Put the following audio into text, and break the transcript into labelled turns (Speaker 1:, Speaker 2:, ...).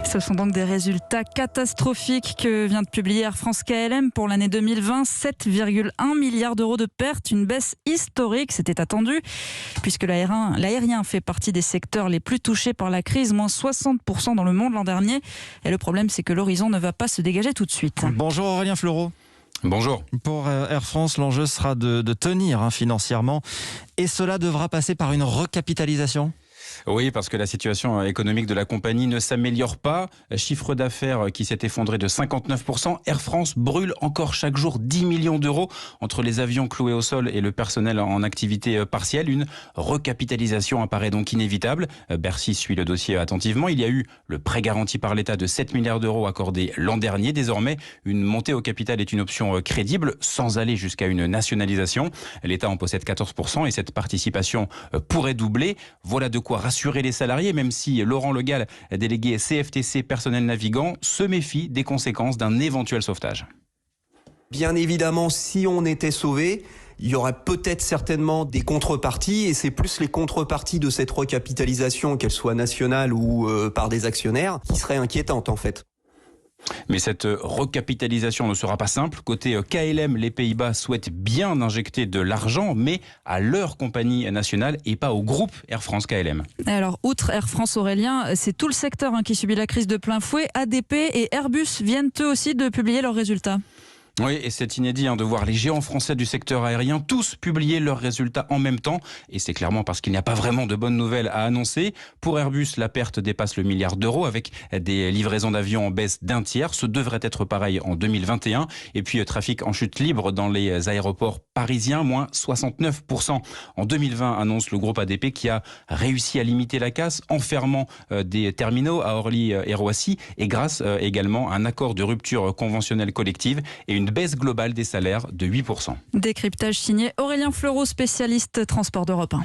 Speaker 1: Ce sont donc des résultats catastrophiques que vient de publier Air France KLM pour l'année 2020. 7,1 milliards d'euros de pertes, une baisse historique, c'était attendu, puisque l'aérien fait partie des secteurs les plus touchés par la crise, moins 60% dans le monde l'an dernier. Et le problème, c'est que l'horizon ne va pas se dégager tout de suite.
Speaker 2: Bonjour Aurélien Fleureau.
Speaker 3: Bonjour.
Speaker 2: Pour Air France, l'enjeu sera de tenir financièrement, et cela devra passer par une recapitalisation.
Speaker 3: Oui, parce que la situation économique de la compagnie ne s'améliore pas. Chiffre d'affaires qui s'est effondré de 59%. Air France brûle encore chaque jour 10 millions d'euros entre les avions cloués au sol et le personnel en activité partielle. Une recapitalisation apparaît donc inévitable. Bercy suit le dossier attentivement. Il y a eu le prêt garanti par l'État de 7 milliards d'euros accordé l'an dernier. Désormais, une montée au capital est une option crédible, sans aller jusqu'à une nationalisation. L'État en possède 14% et cette participation pourrait doubler. Voilà de quoi rassurer les salariés, même si Laurent Le Gall, délégué CFTC personnel navigant, se méfie des conséquences d'un éventuel sauvetage.
Speaker 4: Bien évidemment, si on était sauvé, il y aurait peut-être certainement des contreparties, et c'est plus les contreparties de cette recapitalisation, qu'elle soit nationale ou par des actionnaires, qui seraient inquiétantes en fait.
Speaker 3: Mais cette recapitalisation ne sera pas simple. Côté KLM, les Pays-Bas souhaitent bien injecter de l'argent, mais à leur compagnie nationale et pas au groupe Air France KLM.
Speaker 1: Alors, outre Air France, Aurélien, c'est tout le secteur qui subit la crise de plein fouet. ADP et Airbus viennent eux aussi de publier leurs résultats.
Speaker 3: Oui, et c'est inédit de voir les géants français du secteur aérien tous publier leurs résultats en même temps. Et c'est clairement parce qu'il n'y a pas vraiment de bonnes nouvelles à annoncer. Pour Airbus, la perte dépasse le milliard d'euros avec des livraisons d'avions en baisse d'un tiers. Ce devrait être pareil en 2021. Et puis, trafic en chute libre dans les aéroports parisiens, moins 69%. En 2020, annonce le groupe ADP qui a réussi à limiter la casse en fermant des terminaux à Orly et Roissy et grâce également à un accord de rupture conventionnelle collective et une baisse globale des salaires de 8%.
Speaker 1: Décryptage signé Aurélien Fleureau, spécialiste transport d'Europe 1.